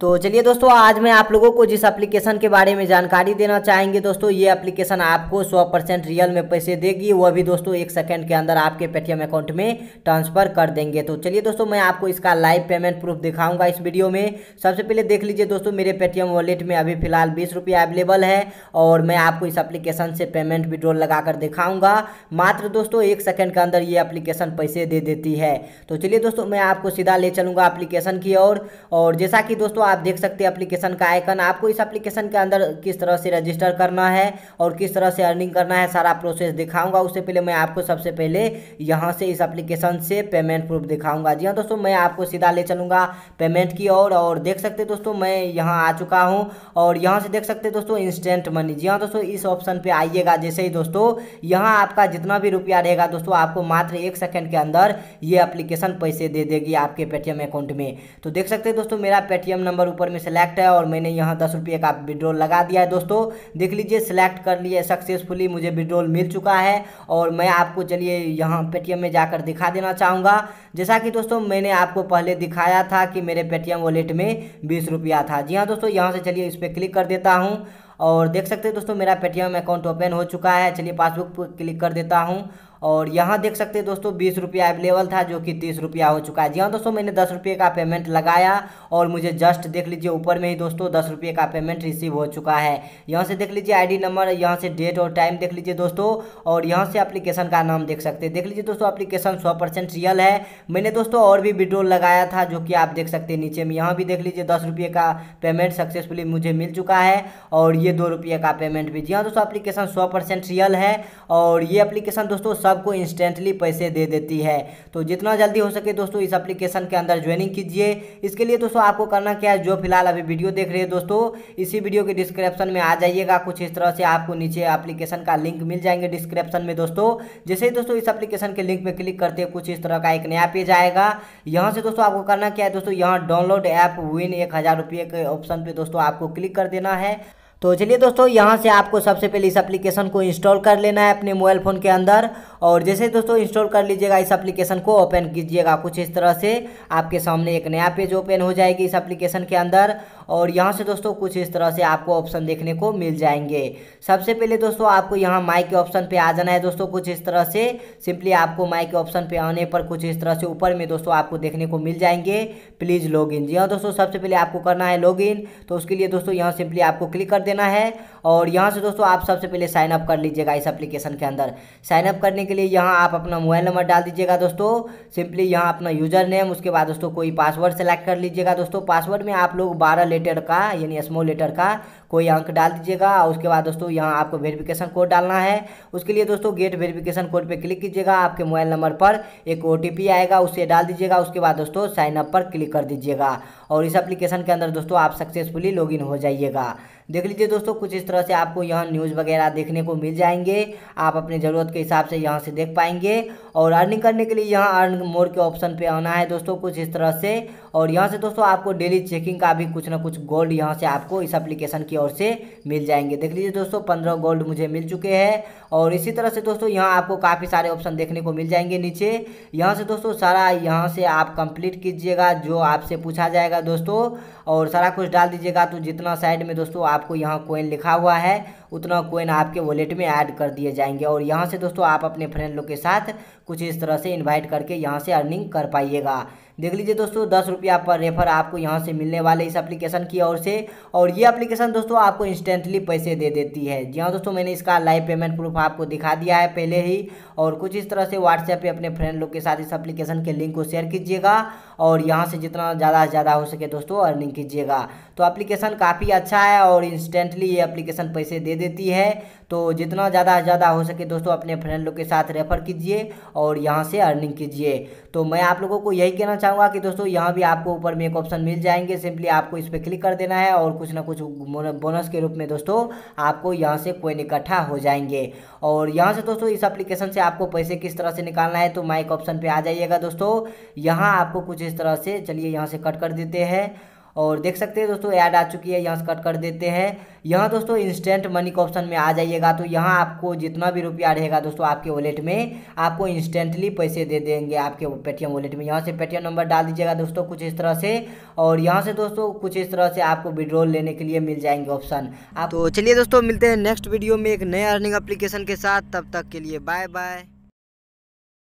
तो चलिए दोस्तों, आज मैं आप लोगों को जिस एप्लीकेशन के बारे में जानकारी देना चाहेंगे दोस्तों, ये एप्लीकेशन आपको 100% रियल में पैसे देगी, वह भी दोस्तों 1 सेकंड के अंदर आपके पेटीएम अकाउंट में ट्रांसफर कर देंगे। तो चलिए दोस्तों, मैं आपको इसका लाइव पेमेंट प्रूफ दिखाऊंगा इस वीडियो में। सबसे पहले देख लीजिए दोस्तों, मेरे पेटीएम वॉलेट में अभी फिलहाल 20 रुपया अवेलेबल है और मैं आपको इस एप्लीकेशन से पेमेंट विड्रॉल लगाकर दिखाऊंगा। मात्र दोस्तों 1 सेकंड के अंदर ये एप्लीकेशन पैसे दे देती है। तो चलिए दोस्तों, मैं आपको सीधा ले चलूंगा एप्लीकेशन की ओर। और जैसा कि दोस्तों आप देख सकते हैं एप्लीकेशन का आइकन, आपको इस एप्लीकेशन के अंदर किस तरह से रजिस्टर करना है और किस तरह से अर्निंग करना है, सारा प्रोसेस दिखाऊंगा। उससे पहले मैं आपको सबसे पहले यहां से इस एप्लीकेशन से पेमेंट प्रूफ दिखाऊंगा। जी हाँ दोस्तों, मैं आपको सीधा ले चलूंगा पेमेंट की ओर। और देख सकते हैं दोस्तों, मैं यहाँ आ चुका हूँ और यहाँ से देख सकते हैं दोस्तों इंस्टेंट मनी। जी हाँ दोस्तों, इस ऑप्शन पे आइएगा जैसे ही दोस्तों, यहाँ आपका जितना भी रुपया रहेगा दोस्तों, आपको मात्र 1 सेकंड के अंदर ये एप्लीकेशन पैसे दे देगी आपके पेटीएम अकाउंट में। तो देख सकते हैं दोस्तों, मेरा पेटीएम नंबर ऊपर में सेलेक्ट है और मैंने यहाँ 10 रुपये का विड्रॉल लगा दिया है दोस्तों। देख लीजिए, सिलेक्ट कर लिए सक्सेसफुली, मुझे विड्रॉल मिल चुका है। और मैं आपको चलिए यहाँ पेटीएम में जाकर दिखा देना चाहूँगा। जैसा कि दोस्तों मैंने आपको पहले दिखाया था कि मेरे पेटीएम वॉलेट में 20 रुपया था। जी हाँ दोस्तों, यहाँ से चलिए इस पर क्लिक कर देता हूँ और देख सकते हैं दोस्तों, मेरा पेटीएम अकाउंट ओपन हो चुका है। चलिए पासबुक पर क्लिक कर देता हूँ और यहाँ देख सकते हैं दोस्तों 20 रुपया अवेलेबल था, जो कि 30 रुपया हो चुका है। जी हाँ दोस्तों, मैंने 10 रुपये का पेमेंट लगाया और मुझे जस्ट देख लीजिए ऊपर में ही दोस्तों 10 रुपये का पेमेंट रिसीव हो चुका है। यहाँ से देख लीजिए आईडी नंबर, यहाँ से डेट और टाइम देख लीजिए दोस्तों, और यहाँ से एप्लीकेशन का नाम देख सकते हैं। देख लीजिए दोस्तों, एप्लीकेशन 100% रियल है। मैंने दोस्तों और भी विड्रॉल लगाया था, जो कि आप देख सकते हैं नीचे में। यहाँ भी देख लीजिए 10 रुपये का पेमेंट सक्सेसफुली मुझे मिल चुका है और ये 2 रुपये का पेमेंट भी। जी हाँ दोस्तों, एप्लीकेशन 100% रियल है और ये एप्लीकेशन दोस्तों सबको इंस्टेंटली पैसे दे देती है। तो जितना जल्दी हो सके दोस्तों इस एप्लीकेशन के अंदर ज्वाइनिंग कीजिए। इसके लिए दोस्तों आपको करना क्या है, जो फिलहाल अभी वीडियो देख रहे हैं दोस्तों, इसी वीडियो के डिस्क्रिप्शन में आ जाइएगा। कुछ इस तरह से आपको नीचे एप्लीकेशन का लिंक मिल जाएंगे डिस्क्रिप्शन में दोस्तों। जैसे ही दोस्तों इस एप्लीकेशन के लिंक पे क्लिक करते हैं, कुछ इस तरह का एक नया पेज आएगा। यहाँ से दोस्तों आपको करना क्या है दोस्तों, यहाँ डाउनलोड ऐप विन 1000 रुपये के ऑप्शन पे दोस्तों आपको क्लिक कर देना है। तो चलिए दोस्तों, यहाँ से आपको सबसे पहले इस एप्लीकेशन को इंस्टॉल कर लेना है अपने मोबाइल फ़ोन के अंदर। और जैसे दोस्तों इंस्टॉल कर लीजिएगा, इस एप्लीकेशन को ओपन कीजिएगा। कुछ इस तरह से आपके सामने एक नया पेज ओपन हो जाएगी इस एप्लीकेशन के अंदर। और यहाँ से दोस्तों कुछ इस तरह से आपको ऑप्शन देखने को मिल जाएंगे। सबसे पहले दोस्तों आपको यहाँ माइक के ऑप्शन पे आ जाना है दोस्तों। कुछ इस तरह से सिंपली आपको माइक के ऑप्शन पे आने पर कुछ इस तरह से ऊपर में दोस्तों आपको देखने को मिल जाएंगे प्लीज़ लॉगिन। जी हाँ दोस्तों, सबसे पहले आपको करना है लॉगिन। तो उसके लिए दोस्तों यहाँ सिंपली आपको क्लिक कर देना है और यहाँ से दोस्तों आप सबसे पहले साइन अप कर लीजिएगा इस एप्लीकेशन के अंदर। साइन अप करने के लिए यहाँ आप अपना मोबाइल नंबर डाल दीजिएगा दोस्तों। सिंपली यहाँ अपना यूजर नेम, उसके बाद दोस्तों कोई पासवर्ड सेलेक्ट कर लीजिएगा दोस्तों। पासवर्ड में आप लोग 12 लेटर का यानी स्मॉल लेटर का कोई अंक डाल दीजिएगा। उसके बाद दोस्तों यहाँ आपको वेरिफिकेशन कोड डालना है। उसके लिए दोस्तों गेट वेरिफिकेशन कोड पे क्लिक कीजिएगा। आपके मोबाइल नंबर पर एक OTP आएगा, उसे डाल दीजिएगा। उसके बाद दोस्तों साइन अप पर क्लिक कर दीजिएगा और इस एप्लीकेशन के अंदर दोस्तों आप सक्सेसफुली लॉगिन हो जाइएगा। देख लीजिए दोस्तों, कुछ इस तरह से आपको यहाँ न्यूज़ वगैरह देखने को मिल जाएंगे। आप अपने ज़रूरत के हिसाब से यहाँ से देख पाएंगे। और अर्निंग करने के लिए यहाँ अर्न मोर के ऑप्शन पे आना है दोस्तों, कुछ इस तरह से। और यहाँ से दोस्तों आपको डेली चेकिंग का भी कुछ ना कुछ गोल्ड यहाँ से आपको इस एप्लीकेशन की ओर से मिल जाएंगे। देख लीजिए दोस्तों 15 गोल्ड मुझे मिल चुके हैं। और इसी तरह से दोस्तों यहाँ आपको काफ़ी सारे ऑप्शन देखने को मिल जाएंगे नीचे। यहाँ से दोस्तों सारा यहाँ से आप कंप्लीट कीजिएगा जो आपसे पूछा जाएगा दोस्तों, और सारा कुछ डाल दीजिएगा। तो जितना साइड में दोस्तों आपको यहाँ कॉइन लिखा हुआ है, उतना कॉइन आपके वॉलेट में ऐड कर दिए जाएंगे। और यहाँ से दोस्तों आप अपने फ्रेंड लोग के साथ कुछ इस तरह से इनवाइट करके यहाँ से अर्निंग कर पाइएगा। देख लीजिए दोस्तों 10 रुपया पर रेफर आपको यहाँ से मिलने वाले इस एप्लीकेशन की ओर से। और ये एप्लीकेशन दोस्तों आपको इंस्टेंटली पैसे दे देती है। जी हाँ दोस्तों, मैंने इसका लाइव पेमेंट प्रूफ आपको दिखा दिया है पहले ही। और कुछ इस तरह से व्हाट्सएप पे अपने फ्रेंड लोग के साथ इस एप्लीकेशन के लिंक को शेयर कीजिएगा और यहाँ से जितना ज़्यादा से ज़्यादा हो सके दोस्तों अर्निंग कीजिएगा। तो एप्लीकेशन काफ़ी अच्छा है और इंस्टेंटली ये एप्लीकेशन पैसे दे देती है। तो जितना ज़्यादा से ज़्यादा हो सके दोस्तों अपने फ्रेंड लोग के साथ रेफर कीजिए और यहाँ से अर्निंग कीजिए। तो मैं आप लोगों को यही कहना चाहूँगा कि दोस्तों यहाँ भी आपको ऊपर में एक ऑप्शन मिल जाएंगे। सिंपली आपको इस पर क्लिक कर देना है और कुछ ना कुछ बोनस के रूप में दोस्तों आपको यहाँ से कॉइन इकट्ठा हो जाएंगे। और यहाँ से दोस्तों इस एप्लीकेशन से आपको पैसे किस तरह से निकालना है, तो माइक ऑप्शन पे आ जाइएगा दोस्तों। यहाँ आपको कुछ इस तरह से, चलिए यहाँ से कट कर देते हैं और देख सकते हैं दोस्तों ऐड आ चुकी है, यहाँ से कट कर देते हैं। यहाँ दोस्तों इंस्टेंट मनी के ऑप्शन में आ जाइएगा तो यहाँ आपको जितना भी रुपया रहेगा दोस्तों आपके वॉलेट में आपको इंस्टेंटली पैसे दे देंगे आपके पेटीएम वॉलेट में। यहाँ से पेटीएम नंबर डाल दीजिएगा दोस्तों कुछ इस तरह से, और यहाँ से दोस्तों कुछ इस तरह से आपको विड्रॉल लेने के लिए मिल जाएंगे ऑप्शन आप। तो चलिए दोस्तों मिलते हैं नेक्स्ट वीडियो में एक नए अर्निंग एप्लीकेशन के साथ, तब तक के लिए बाय बाय।